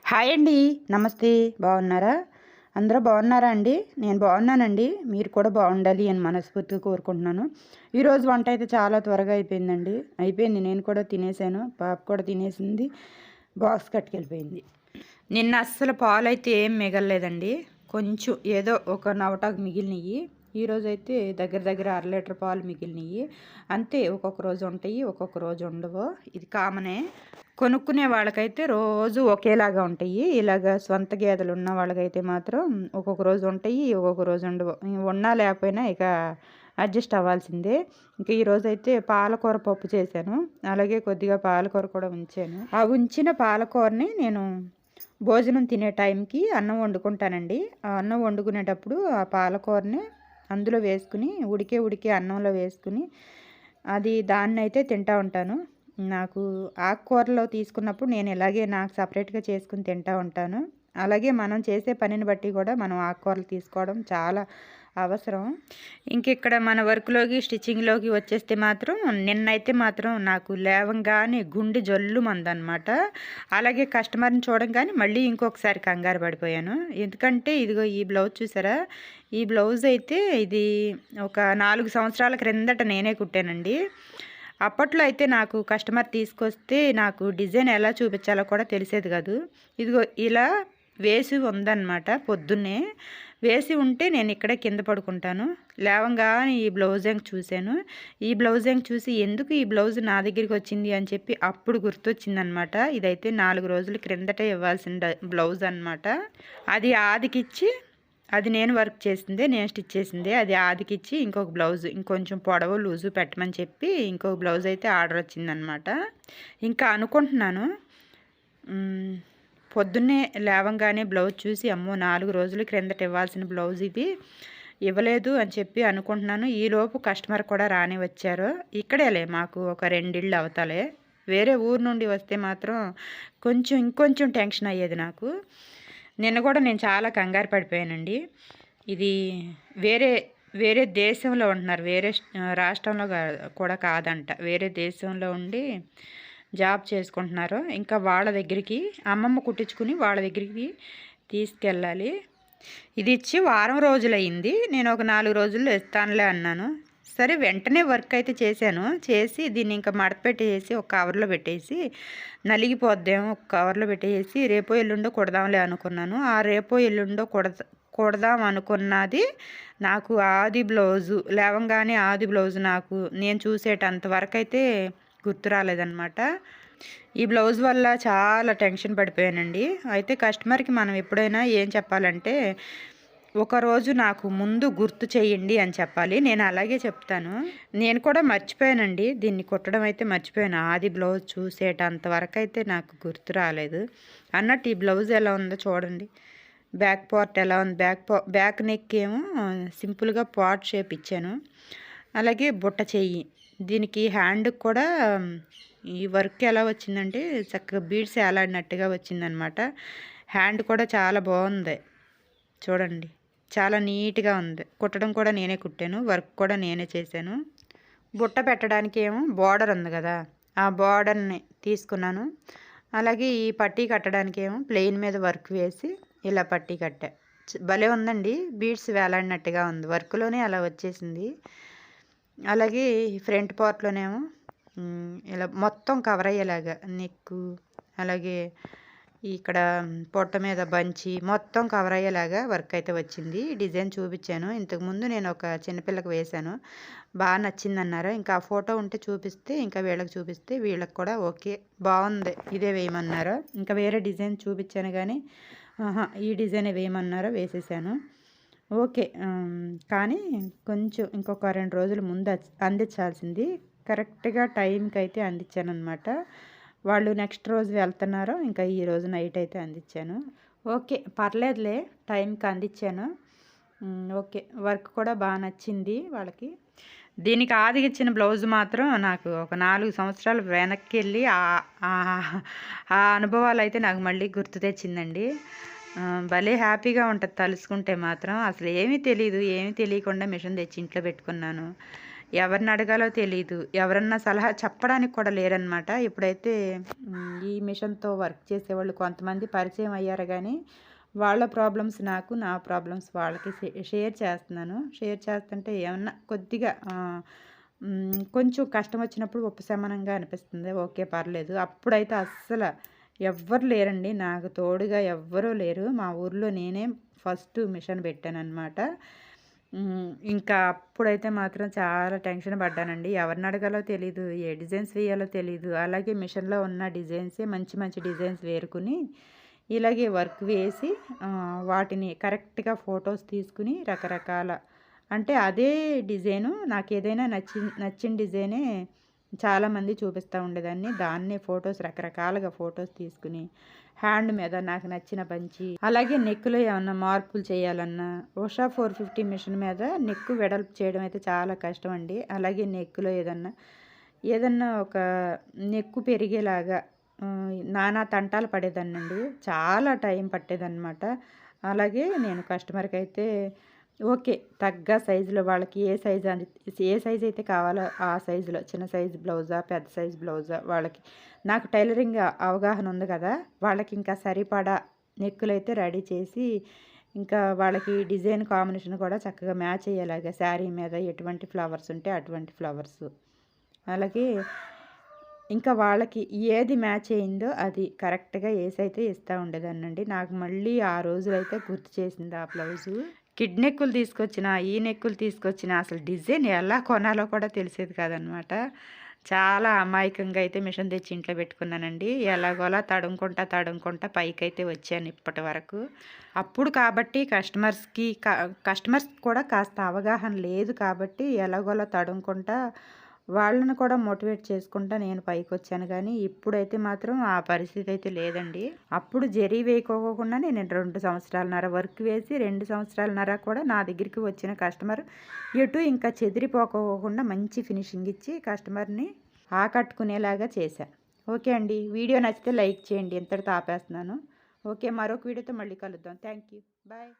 Hi అండి. నమస్తే. బాగున్నారా? అందరూ బాగున్నారా అండి? నేను బాగున్నానండి. మీరు కూడా బాగుండాలి అని మనస్ఫూర్తిగా కోరుకుంటున్నాను. ఈరోజు వంట అయితే చాలా త్వరగా అయిపోయిందండి. అయిపోయింది. నేను కూడా తినేసాను. పాప కూడా తినేసింది. బాక్స్ కట్టుకెళ్ళిపోయింది. నిన్న అస్సలు పాలైతే ఏం మిగలలేదండి. కొంచెం ఏదో ఒక నవటాకు మిగిలినయి. ఈరోజైతే దగ్గర దగ్గర 1/2 లీటర్ పాలు మిగిలినయి. అంతే, ఒక్కొక్క రోజు ఉంటాయి, ఒక్కొక్క రోజు ఉండవు. ఇది కామనే. కొనుక్కునే వాళ్ళకైతే రోజు ఒకేలాగా ఉంటాయి. ఇలాగ సొంత గేదెలు ఉన్న వాళ్ళకైతే మాత్రం ఒక్కొక్క రోజు ఉంటాయి, ఒక్కొక్క రోజు ఉండవు. ఉన్నా లేకపోయినా ఇక అడ్జస్ట్ అవ్వాల్సిందే. ఇంక ఈరోజైతే పాలకూర పప్పు చేశాను. అలాగే కొద్దిగా పాలకూర కూడా ఉంచాను. ఆ ఉంచిన పాలకూరని నేను భోజనం తినే టైంకి అన్నం వండుకుంటానండి. ఆ అన్నం వండుకునేటప్పుడు ఆ పాలకూరని అందులో వేసుకుని ఉడికే అన్నంలో వేసుకుని దాన్నైతే తింటూ ఉంటాను. నాకు ఆకుకూరలో తీసుకున్నప్పుడు నేను ఇలాగే నాకు సపరేట్గా చేసుకుని తింటూ ఉంటాను. అలాగే మనం చేసే పనిని బట్టి కూడా మనం ఆకుకూరలు తీసుకోవడం చాలా అవసరం. ఇక్కడ మన వర్క్లోకి స్టిచ్చింగ్లోకి వచ్చేస్తే మాత్రం నిన్నైతే మాత్రం నాకు లేవంగానే గుండె జల్లుమందనమాట. అలాగే కస్టమర్ని చూడంగానే మళ్ళీ ఇంకొకసారి కంగారు పడిపోయాను. ఎందుకంటే ఇదిగో ఈ బ్లౌజ్ చూసారా? ఈ బ్లౌజ్ అయితే ఇది ఒక 4 సంవత్సరాల క్రిందట నేనే కుట్టానండి. అప్పట్లో అయితే నాకు కస్టమర్ తీసుకొస్తే నాకు డిజైన్ ఎలా చూపించాలో కూడా తెలిసేది కాదు. ఇదిగో ఇలా వేసి ఉందన్నమాట. పొద్దున్నే వేసి ఉంటే నేను ఇక్కడే కింద పడుకుంటాను. లేవంగానే ఈ బ్లౌజింగ్ చూశాను. ఈ బ్లౌజింగ్ చూసి ఎందుకు ఈ బ్లౌజ్ నా దగ్గరికి వచ్చింది అని చెప్పి అప్పుడు గుర్తొచ్చిందనమాట. ఇదైతే 4 రోజుల క్రిందటే ఇవ్వాల్సిన బ్లౌజ్ అనమాట. అది ఆదికిచ్చి, అది నేను వర్క్ చేసిందే, నేను స్టిచ్ చేసిందే. అది ఆదికిచ్చి ఇంకొక బ్లౌజ్ ఇంకొంచెం పొడవు లూజు పెట్టమని చెప్పి ఇంకొక బ్లౌజ్ అయితే ఆర్డర్ వచ్చిందనమాట. ఇంకా అనుకుంటున్నాను, పొద్దున్నే లేవంగానే బ్లౌజ్ చూసి అమ్మో 4 రోజుల క్రిందట ఇవ్వాల్సిన బ్లౌజ్ ఇది ఇవ్వలేదు అని చెప్పి అనుకుంటున్నాను. ఈలోపు కస్టమర్ కూడా రాని వచ్చారు. ఇక్కడేలే మాకు ఒక 2 ఇళ్ళు అవతలే. వేరే ఊరు నుండి వస్తే మాత్రం ఇంకొంచెం టెన్షన్ అయ్యేది నాకు. నిన్న కూడా నేను చాలా కంగారు పడిపోయానండి. ఇది వేరే వేరే దేశంలో ఉంటున్నారు. వేరే రాష్ట్రంలో కూడా కాదంట. వేరే దేశంలో ఉండి జాబ్ చేసుకుంటున్నారు. ఇంకా వాళ్ళ దగ్గరికి అమ్మమ్మ కుట్టించుకుని వాళ్ళ దగ్గరికి తీసుకెళ్ళాలి. ఇది ఇచ్చి వారం రోజులయ్యింది. నేను ఒక 4 రోజుల్లో ఇస్తానులే అన్నాను. సరే వెంటనే వర్క్ అయితే చేశాను. చేసి దీన్ని ఇంకా మడతపెట్టేసి ఒక కవర్లో పెట్టేసి, నలిగిపోద్దేమో ఒక కవర్లో పెట్టేసి రేపో ఎల్లుండో కుడదాంలే అనుకున్నాను. ఆ రేపో ఎల్లుండో కుడదాం అనుకున్నది నాకు ఆది బ్లౌజు లేవంగానే ఆది బ్లౌజు నాకు నేను చూసేటంత వరకు అయితే గుర్తు రాలేదన్నమాట. ఈ బ్లౌజ్ వల్ల చాలా టెన్షన్ పడిపోయానండి. అయితే కస్టమర్కి మనం ఎప్పుడైనా ఏం చెప్పాలంటే, ఒకరోజు నాకు ముందు గుర్తు చేయండి అని చెప్పాలి. నేను అలాగే చెప్తాను. నేను కూడా మర్చిపోయానండి, దీన్ని కుట్టడం అయితే మర్చిపోయాను. ఆది బ్లౌజ్ చూసేటంత వరకు అయితే నాకు గుర్తు రాలేదు. అన్నట్టు ఈ బ్లౌజ్ ఎలా ఉందో చూడండి. బ్యాక్ పార్ట్ ఎలా ఉంది? బ్యాక్ నెక్ ఏమో సింపుల్గా పాట్ షేప్ ఇచ్చాను. అలాగే బుట్ట చెయ్యి, దీనికి హ్యాండ్కి కూడా ఈ వర్క్ ఎలా వచ్చిందంటే చక్కగా బీడ్స్ ఏలాడినట్టుగా వచ్చిందనమాట. హ్యాండ్ కూడా చాలా బాగుంది చూడండి, చాలా నీట్గా ఉంది. కుట్టడం కూడా నేనే కుట్టాను, వర్క్ కూడా నేనే చేశాను. బుట్ట పెట్టడానికి ఏమో బార్డర్ ఉంది కదా, ఆ బార్డర్ని తీసుకున్నాను. అలాగే ఈ పట్టీ కట్టడానికి ఏమో ప్లెయిన్ మీద వర్క్ వేసి ఇలా పట్టీ కట్టా. భలే ఉందండి, బీడ్స్ వేలాడినట్టుగా ఉంది. వర్క్లోనే అలా వచ్చేసింది. అలాగే ఫ్రంట్ పార్ట్లోనేమో ఇలా మొత్తం కవర్ అయ్యేలాగా నెక్కు, అలాగే ఇక్కడ పొట్ట మీద బంచి మొత్తం కవర్ అయ్యేలాగా వర్క్ అయితే వచ్చింది. డిజైన్ చూపించాను ఇంతకుముందు, నేను ఒక చిన్నపిల్లకి వేశాను, బాగా నచ్చిందన్నారు. ఇంకా ఆ ఫోటో ఉంటే చూపిస్తే, ఇంకా వీళ్ళకి చూపిస్తే వీళ్ళకి కూడా ఓకే బాగుంది ఇదే వేయమన్నారు. ఇంకా వేరే డిజైన్ చూపించాను కానీ ఈ డిజైన్ వేయమన్నారో వేసేసాను. ఓకే. కానీ కొంచెం ఇంకొక 2 రోజుల ముందు అందించాల్సింది. కరెక్ట్గా టైంకి అయితే అందించానమాట. వాళ్ళు నెక్స్ట్ రోజు వెళ్తున్నారు, ఇంకా ఈరోజు నైట్ అయితే అందించాను. ఓకే, పర్లేదులే, టైంకి అందించాను. ఓకే, వర్క్ కూడా బాగా నచ్చింది వాళ్ళకి. దీనికి ఆదిగిచ్చిన బ్లౌజ్ మాత్రం నాకు ఒక 4 సంవత్సరాలు వెనక్కి వెళ్ళి ఆ అనుభవాలు అయితే నాకు మళ్ళీ గుర్తు తెచ్చిందండి. భలే హ్యాపీగా ఉంటుంది తలుసుకుంటే మాత్రం. అసలు ఏమీ తెలియదు, ఏమీ తెలియకుండా మిషన్ తెచ్చి ఇంట్లో పెట్టుకున్నాను. ఎవరిని అడగాలో తెలీదు. ఎవరన్నా సలహా చెప్పడానికి కూడా లేరనమాట. ఇప్పుడైతే ఈ మిషన్‌తో వర్క్ చేసేవాళ్ళు కొంతమంది పరిచయం అయ్యారు గానీ, వాళ్ళ ప్రాబ్లమ్స్ నాకు, నా ప్రాబ్లమ్స్ వాళ్ళకి షేర్ చేస్తున్నాను. షేర్ చేస్తుంటే ఏమన్నా కొద్దిగా కొంచెం కష్టం వచ్చినప్పుడు ఉపశమనంగా అనిపిస్తుంది. ఓకే. పర్లేదు. అప్పుడైతే అస్సల ఎవ్వరు లేరండి. నాకు తోడుగా ఎవ్వరూ లేరు. మా ఊర్లో నేనే ఫస్ట్ మిషన్ పెట్టాననమాట. ఇంకా అప్పుడైతే మాత్రం చాలా టెన్షన్ పడ్డానండి. ఎవరిని అడగాలో తెలీదు. ఏ డిజైన్స్ వేయాలో తెలీదు. అలాగే మిషన్‌లో ఉన్న డిజైన్సే మంచి మంచి డిజైన్స్ వేరుకుని, ఇలాగే వర్క్ వేసి వాటిని కరెక్ట్‌గా ఫోటోస్ తీసుకుని రకరకాల అంటే అదే డిజైను నాకేదైనా నచ్చిన డిజైనే చాలామంది చూపిస్తూ ఉండేదాన్ని. దాన్నే ఫోటోస్ రకరకాలుగా ఫోటోస్ తీసుకుని హ్యాండ్ మీద నాకు నచ్చిన పంచి, అలాగే నెక్‌లో ఏమన్నా మార్పులు చేయాలన్నా ఉషా 450 మిషన్ మీద నెక్ వెడల్పు చేయడం అయితే చాలా కష్టం అండి. అలాగే నెక్‌లో ఏదన్నా ఒక నెక్కు పెరిగేలాగా నానా తంటాలు పడేదాన్నండి. చాలా టైం పట్టేదనమాట. అలాగే నేను కస్టమర్‌కైతే ఓకే. తగ్గ సైజులో వాళ్ళకి ఏ సైజ్ అయితే కావాలో ఆ సైజులో చిన్న సైజు బ్లౌజా, పెద్ద సైజు బ్లౌజా వాళ్ళకి నాకు టైలరింగ్ అవగాహన ఉంది కదా! వాళ్ళకి ఇంకా సరిపడా నెక్కులైతే రెడీ చేసి, ఇంకా వాళ్ళకి డిజైన్ కాంబినేషన్ కూడా చక్కగా మ్యాచ్ అయ్యేలాగా శారీ మీద ఎటువంటి ఫ్లవర్స్ ఉంటే అటువంటి ఫ్లవర్సు. అలాగే ఇంకా వాళ్ళకి ఏది మ్యాచ్ అయిందో అది కరెక్ట్‌గా ఏసైతే ఇస్తా ఉండేదాన్నండి. నాకు మళ్ళీ ఆ రోజులైతే గుర్తు చేసింది ఆ బ్లౌజు. కిడ్ నెక్కులు తీసుకొచ్చినా, ఈ నెక్కులు తీసుకొచ్చినా అసలు డిజైన్ ఎలా కొనాలో కూడా తెలిసేది కాదనమాట. చాలా అమాయకంగా అయితే మిషన్ తెచ్చి ఇంట్లో పెట్టుకున్నానండి. ఎలాగోలా తడుముకుంటా పైకైతే వచ్చాను ఇప్పటి వరకు. అప్పుడు కాబట్టి కస్టమర్స్ కూడా కాస్త అవగాహన లేదు కాబట్టి ఎలాగోలా తడుముకుంటా వాళ్ళని కూడా మోటివేట్ చేసుకుంటా నేను పైకొచ్చాను గానీ, ఇప్పుడైతే మాత్రం ఆ పరిస్థితి అయితే లేదండి. అప్పుడు జరీ వేయకోకుండానే నేను 2 సంవత్సరాలన్నర వర్క్ వేసి 2 సంవత్సరాలన్నర కూడా నా దగ్గరికి వచ్చిన కస్టమర్ ఎటు ఇంకా చెదిరిపోకోకుండా మంచి ఫినిషింగ్ ఇచ్చి కస్టమర్‌ని ఆకట్టుకునేలాగా చేశా. ఓకే అండి. వీడియో నచ్చితే లైక్ చేయండి. ఇంతటితో ఆపేస్తున్నాను. ఓకే. మరొక వీడియోతో మళ్ళీ కలుద్దాం. Thank you. బాయ్.